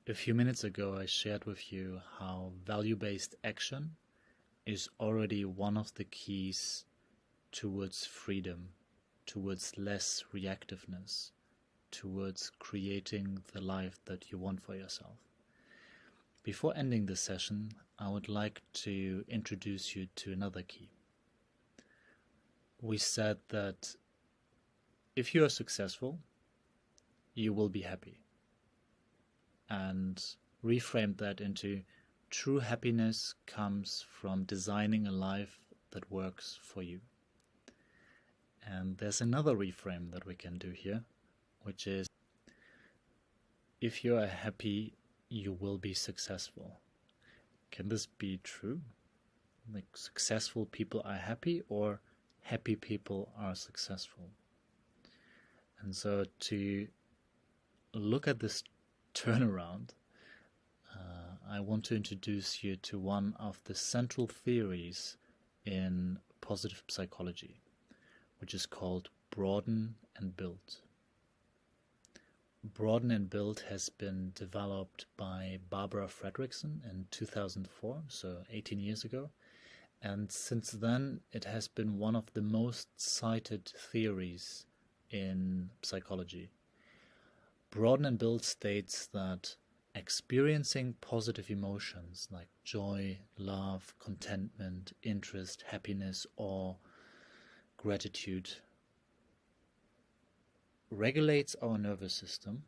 A few minutes ago, I shared with you how value-based action is already one of the keys towards freedom, towards less reactiveness, towards creating the life that you want for yourself. Before ending this session, I would like to introduce you to another key. We said that if you are successful, you will be happy. And reframed that into true happiness comes from designing a life that works for you. And there's another reframe that we can do here, which is if you are happy, you will be successful. Can this be true? Like successful people are happy, or happy people are successful? And so to look at this turnaround, I want to introduce you to one of the central theories in positive psychology, which is called Broaden and Build. Broaden and Build has been developed by Barbara Fredrickson in 2004, so 18 years ago, and since then it has been one of the most cited theories in psychology. Broaden and Build states that experiencing positive emotions like joy, love, contentment, interest, happiness, awe, gratitude regulates our nervous system,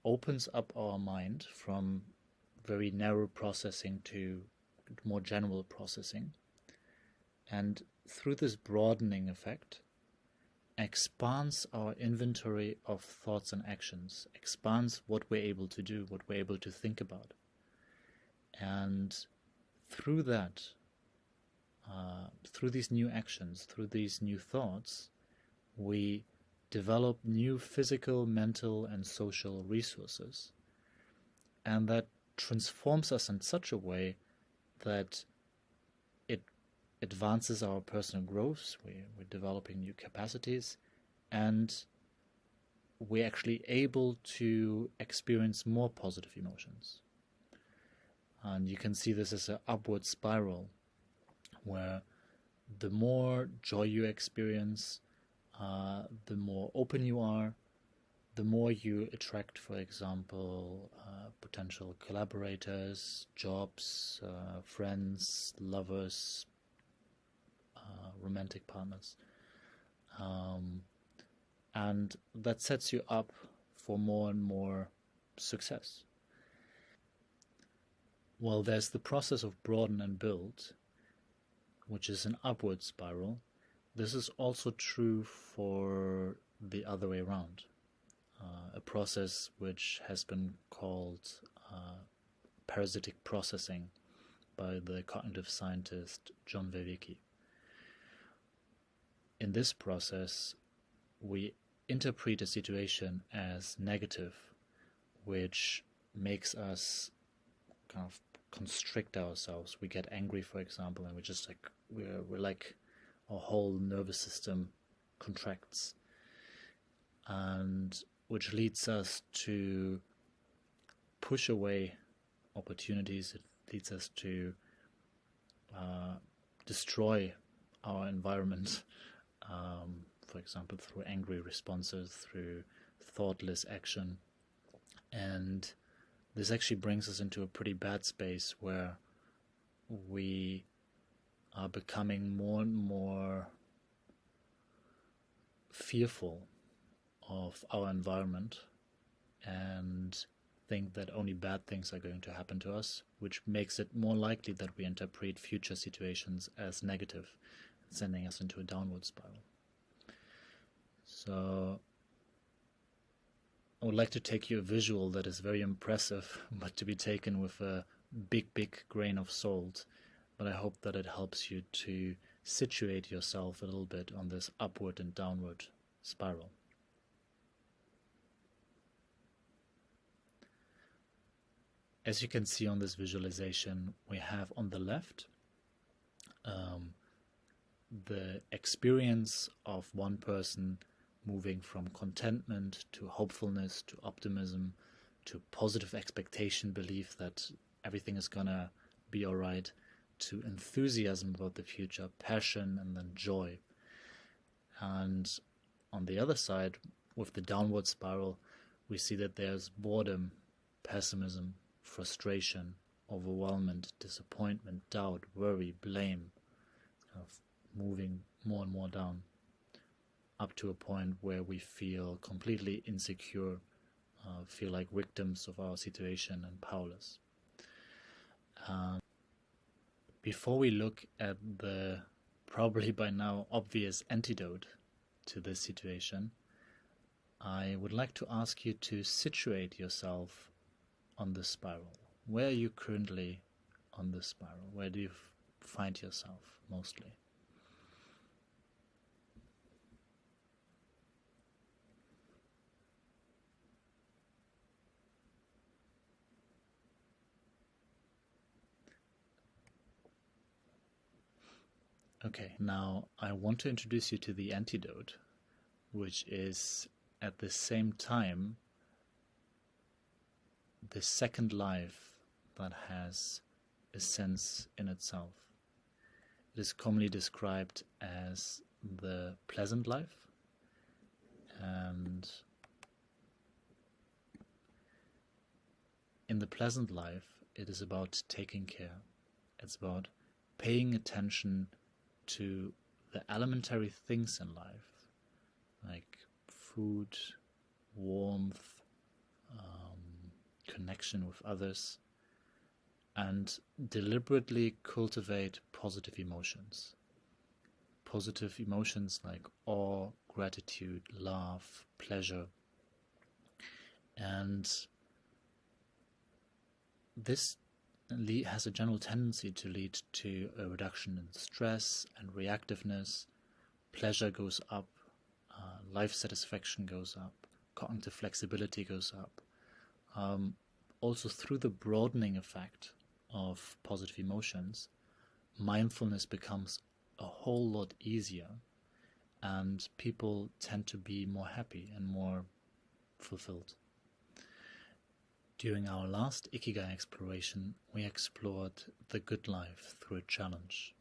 opens up our mind from very narrow processing to more general processing, and through this broadening effect expands our inventory of thoughts and actions, expands what we're able to do, what we're able to think about. And through that, through these new actions, through these new thoughts, we develop new physical, mental, and social resources. And that transforms us in such a way that it advances our personal growth, we're developing new capacities, and we're actually able to experience more positive emotions. And you can see this as an upward spiral, where the more joy you experience, the more open you are, the more you attract, for example, potential collaborators, jobs, friends, lovers, romantic partners. And that sets you up for more and more success. Well, there's the process of broaden and build, which is an upward spiral. This is also true for the other way around, a process which has been called parasitic processing by the cognitive scientist John Vervaeke. In this process, we interpret a situation as negative, which makes us kind of constrict ourselves. We get angry, for example, and we're like our whole nervous system contracts, and which leads us to push away opportunities. It leads us to destroy our environment, for example, through angry responses, through thoughtless action. And this actually brings us into a pretty bad space where we are becoming more and more fearful of our environment and think that only bad things are going to happen to us, which makes it more likely that we interpret future situations as negative, sending us into a downward spiral. So I would like to take you a visual that is very impressive, but to be taken with a big grain of salt. But I hope that it helps you to situate yourself a little bit on this upward and downward spiral. As you can see on this visualization, we have on the left the experience of one person moving from contentment to hopefulness to optimism to positive expectation, belief that everything is gonna be all right, to enthusiasm about the future, passion, and then joy. And on the other side, with the downward spiral, we see that there's boredom, pessimism, frustration, overwhelmment, disappointment, doubt, worry, blame, kind of moving more and more down, up to a point where we feel completely insecure, feel like victims of our situation and powerless. Before we look at the probably by now obvious antidote to this situation, I would like to ask you to situate yourself on the spiral. Where are you currently on the spiral? Where do you find yourself mostly? Okay, now I want to introduce you to the antidote, which is at the same time the second life that has a sense in itself. It is commonly described as the pleasant life, and in the pleasant life it is about taking care. It's about paying attention to the elementary things in life, like food, warmth, connection with others, and deliberately cultivate positive emotions. Positive emotions like awe, gratitude, love, pleasure. And this has a general tendency to lead to a reduction in stress and reactiveness. Pleasure goes up, life satisfaction goes up, cognitive flexibility goes up. Also, through the broadening effect of positive emotions, mindfulness becomes a whole lot easier, and people tend to be more happy and more fulfilled. During our last Ikigai exploration, we explored the good life through a challenge.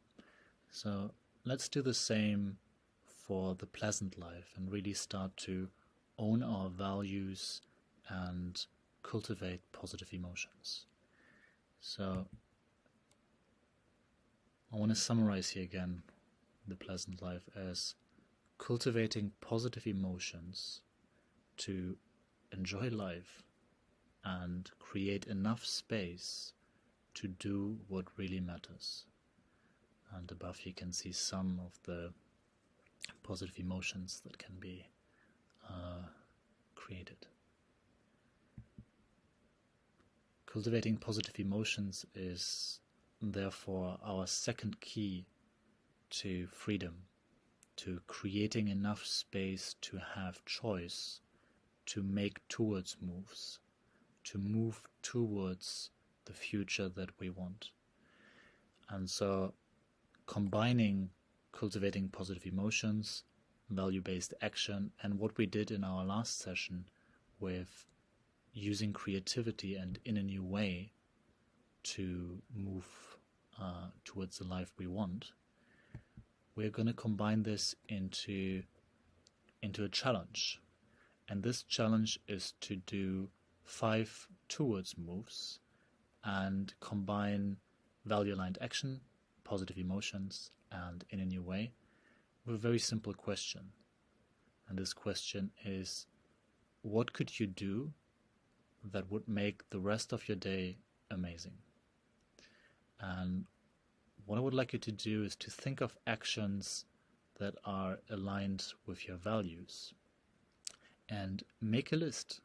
So let's do the same for the pleasant life and really start to own our values and cultivate positive emotions. So I want to summarize here again the pleasant life as cultivating positive emotions to enjoy life and create enough space to do what really matters. And above you can see some of the positive emotions that can be created. Cultivating positive emotions is therefore our second key to freedom, to creating enough space to have choice, to make towards moves, to move towards the future that we want. And so combining cultivating positive emotions, value-based action, and what we did in our last session with using creativity and in a new way to move towards the life we want, we're going to combine this into a challenge. And this challenge is to do 5 towards moves and combine value-aligned action, positive emotions, and in a new way with a very simple question. And this question is, what could you do that would make the rest of your day amazing? And what I would like you to do is to think of actions that are aligned with your values and make a list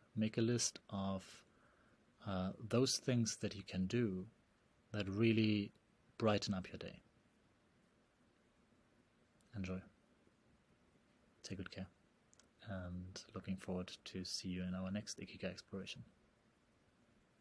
of those things that you can do that really brighten up your day. Enjoy. Take good care. And looking forward to see you in our next Ikigai exploration.